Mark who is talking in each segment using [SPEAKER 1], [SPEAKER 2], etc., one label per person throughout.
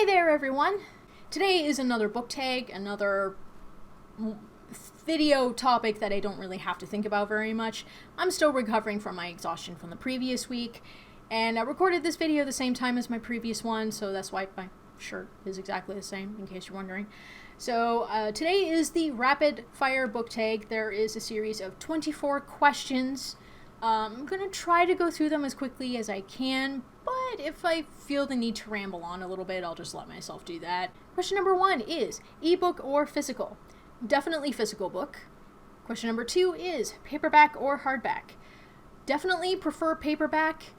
[SPEAKER 1] Hey there, everyone! Today is another book tag, another video topic that I don't really have to think about very much. I'm still recovering from my exhaustion from the previous week, and I recorded this video the same time as my previous one, so that's why my shirt is exactly the same, in case you're wondering. So today is the rapid fire book tag. There is a series of 24 questions. I'm going to try to go through them as quickly as I can, but if I feel the need to ramble on a little bit, I'll just let myself do that. Question number 1 is ebook or physical? Definitely physical book. Question number 2 is paperback or hardback? Definitely prefer paperback.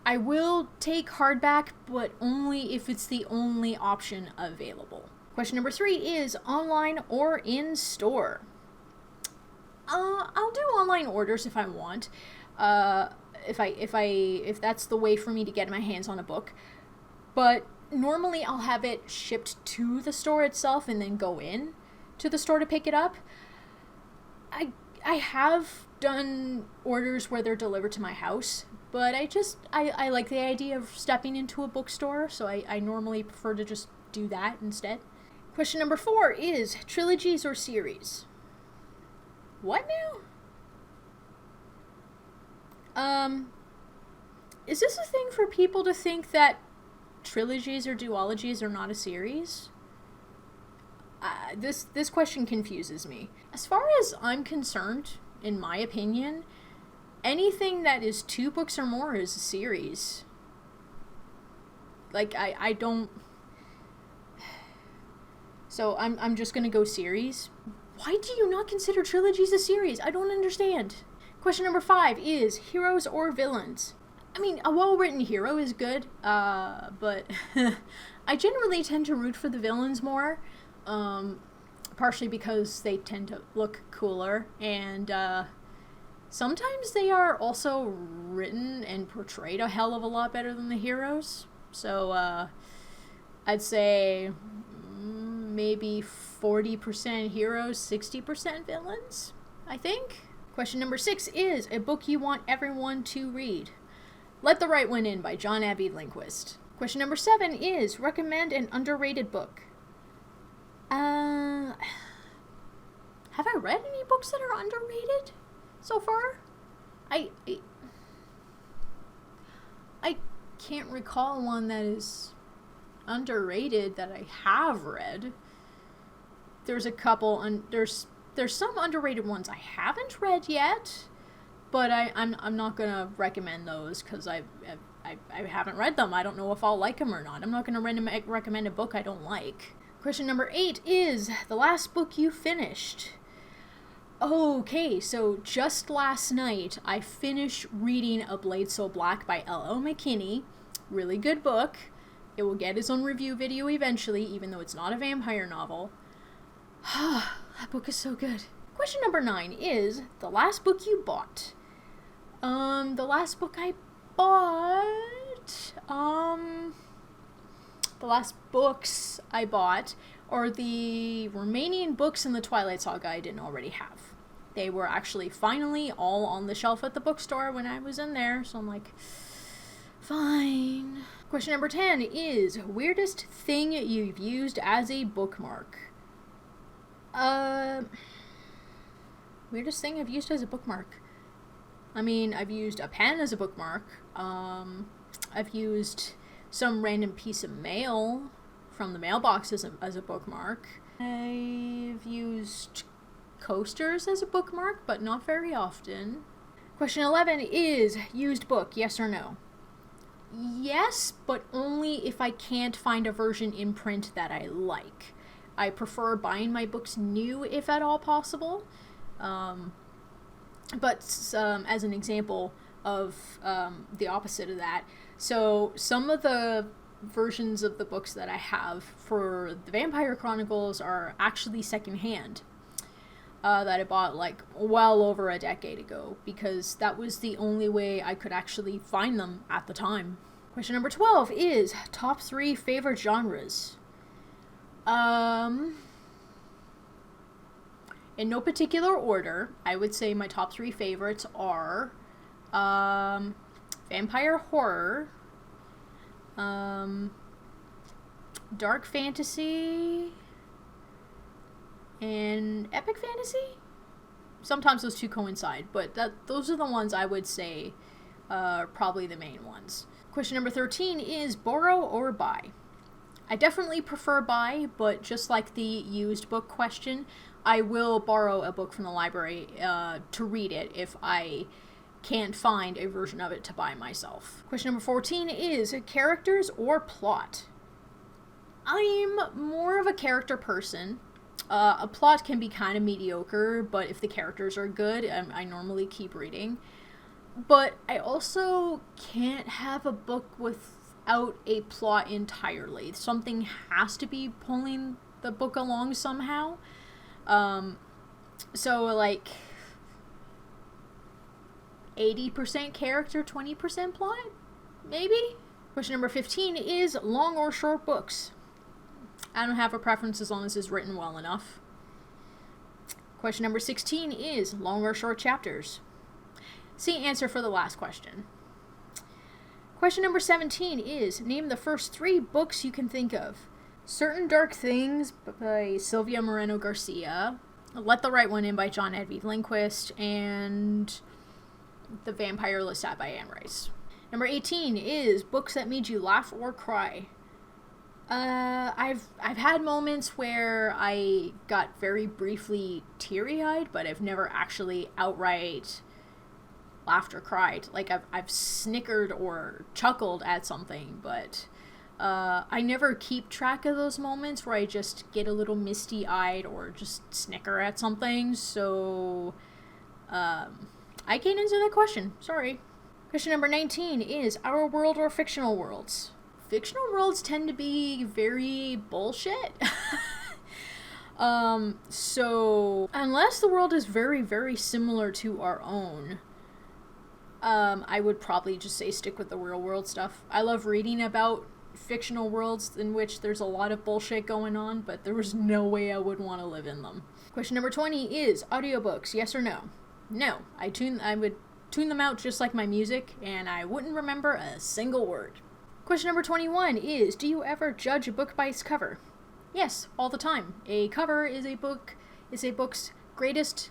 [SPEAKER 1] I will take hardback, but only if it's the only option available. Question number 3 is online or in store? I'll do online orders if I want. If that's the way for me to get my hands on a book. But normally I'll have it shipped to the store itself and then go in to the store to pick it up. I have done orders where they're delivered to my house, but I like the idea of stepping into a bookstore, so I normally prefer to just do that instead. Question number 4 is trilogies or series? What now? Is this a thing for people to think that trilogies or duologies are not a series? This question confuses me. As far as I'm concerned, in my opinion, anything that is 2 books or more is a series. Like, I don't... So I'm just gonna go series. Why do you not consider trilogies a series? I don't understand. Question number 5 is heroes or villains? I mean, a well-written hero is good, but I generally tend to root for the villains more, partially because they tend to look cooler, and sometimes they are also written and portrayed a hell of a lot better than the heroes. So I'd say maybe 40% heroes, 60% villains, I think. Question number 6 is a book you want everyone to read. Let the Right One In by John Abby Lindquist. Question number 7 is recommend an underrated book. Have I read any books that are underrated so far? I can't recall one that is underrated that I have read. There's a couple, there's some underrated ones I haven't read yet, but I'm not gonna recommend those because I haven't read them. I don't know if I'll like them or not. I'm not gonna recommend a book I don't like. Question number 8 is the last book you finished. Okay, so just last night I finished reading A Blade So Black by L.L. McKinney. Really good book. It will get its own review video eventually, even though it's not a vampire novel. That book is so good. Question number 9 is the last book you bought. The last book I bought, the last books I bought are the remaining books in the Twilight Saga I didn't already have. They were actually finally all on the shelf at the bookstore when I was in there, so I'm like, fine. Question number 10 is weirdest thing you've used as a bookmark. Weirdest thing I've used as a bookmark. I mean, I've used a pen as a bookmark. I've used some random piece of mail from the mailbox as a bookmark. I've used coasters as a bookmark, but not very often. Question 11 is used book, yes or no? Yes, but only if I can't find a version in print that I like. I prefer buying my books new if at all possible. But as an example of the opposite of that, so some of the versions of the books that I have for the Vampire Chronicles are actually secondhand, that I bought like well over a decade ago, because that was the only way I could actually find them at the time. Question number 12 is top 3 favorite genres. In no particular order, I would say my top 3 favorites are vampire horror, dark fantasy, and epic fantasy. Sometimes those two coincide, but those are the ones I would say are probably the main ones. Question number 13 is borrow or buy? I definitely prefer buy, but just like the used book question, I will borrow a book from the library to read it if I can't find a version of it to buy myself. Question number 14 is characters or plot? I'm more of a character person. A plot can be kind of mediocre, but if the characters are good, I normally keep reading. But I also can't have a book without a plot entirely. Something has to be pulling the book along somehow. So like 80% character, 20% plot? Maybe? Question number 15 is long or short books? I don't have a preference as long as it's written well enough. Question number 16 is long or short chapters? See answer for the last question. Question number 17 is name the first 3 books you can think of. Certain Dark Things by Sylvia Moreno Garcia, Let the Right One In by John Edvey Lindquist, and The Vampire Lestat by Anne Rice. Number 18 is books that made you laugh or cry. I've had moments where I got very briefly teary-eyed, but I've never actually outright laughed or cried. Like I've snickered or chuckled at something, but I never keep track of those moments where I just get a little misty-eyed or just snicker at something. So I can't answer that question. Sorry. Question number 19 is our world or fictional worlds? Fictional worlds tend to be very bullshit. So unless the world is very, very similar to our own, I would probably just say stick with the real world stuff. I love reading about fictional worlds in which there's a lot of bullshit going on, but there was no way I would want to live in them. Question number 20 is audiobooks, yes or no? No. I would tune them out just like my music, and I wouldn't remember a single word. Question number 21 is, do you ever judge a book by its cover? Yes, all the time. A cover is a book's greatest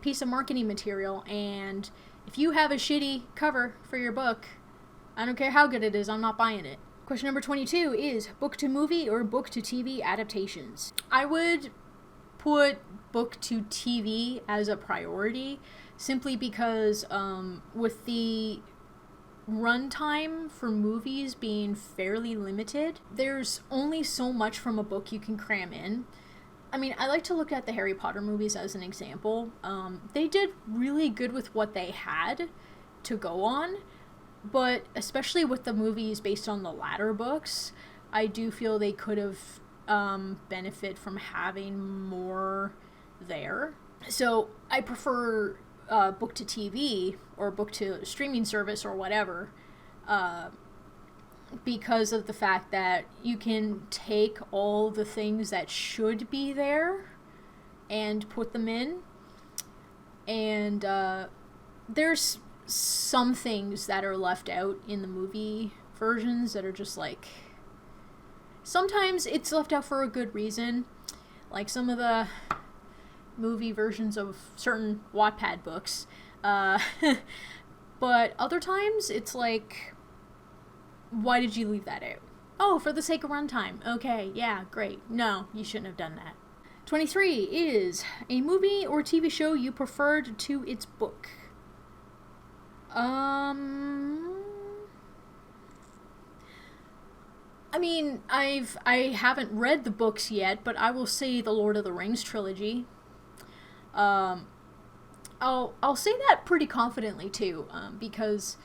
[SPEAKER 1] piece of marketing material, and if you have a shitty cover for your book, I don't care how good it is, I'm not buying it. Question number 22 is book to movie or book to TV adaptations? I would put book to TV as a priority, simply because with the runtime for movies being fairly limited, there's only so much from a book you can cram in. I mean, I like to look at the Harry Potter movies as an example. They did really good with what they had to go on, but especially with the movies based on the latter books, I do feel they could have benefit from having more there. So I prefer book to TV or book to streaming service or whatever, because of the fact that you can take all the things that should be there and put them in, and there's some things that are left out in the movie versions that are just like, sometimes it's left out for a good reason, like some of the movie versions of certain Wattpad books, but other times it's like, why did you leave that out? Oh, for the sake of runtime. Okay, yeah, great. No, you shouldn't have done that. 23 is a movie or TV show you preferred to its book. I mean, I haven't read the books yet, but I will say the Lord of the Rings trilogy. I'll say that pretty confidently too, because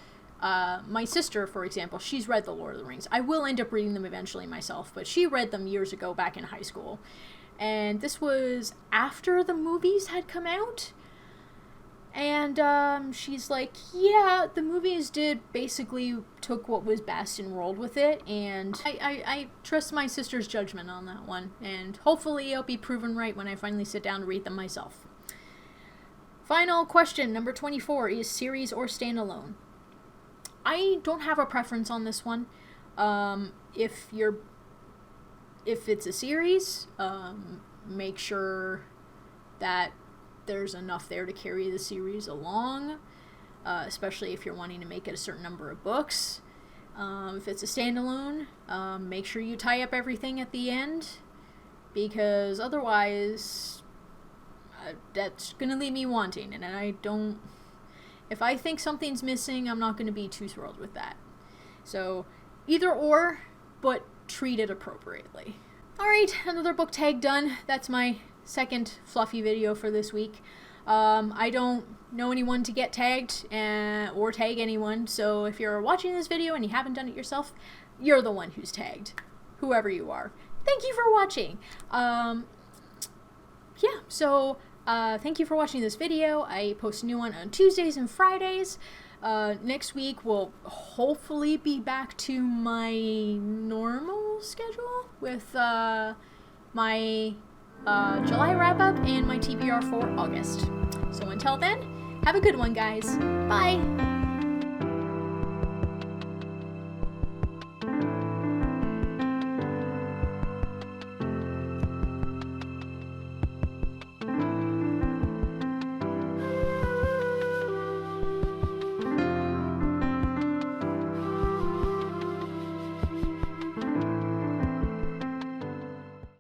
[SPEAKER 1] my sister, for example, she's read the Lord of the Rings. I will end up reading them eventually myself, but she read them years ago back in high school, and this was after the movies had come out. And she's like, yeah, the movies basically took what was best and rolled with it, and I trust my sister's judgment on that one, and hopefully I'll be proven right when I finally sit down to read them myself. Final question, number 24, is series or standalone? I don't have a preference on this one. If you're if it's a series, make sure that there's enough there to carry the series along, especially if you're wanting to make it a certain number of books. If it's a standalone, make sure you tie up everything at the end, because otherwise that's going to leave me wanting, and if I think something's missing, I'm not going to be too thrilled with that. So either or, but treat it appropriately. Alright, another book tag done. That's my second fluffy video for this week. I don't know anyone to get tagged or tag anyone, so if you're watching this video and you haven't done it yourself, you're the one who's tagged, whoever you are. Thank you for watching. Thank you for watching this video. I post a new one on Tuesdays and Fridays. Next week we'll hopefully be back to my normal schedule with my July wrap-up and my TBR for August. So until then, have a good one, guys. Bye!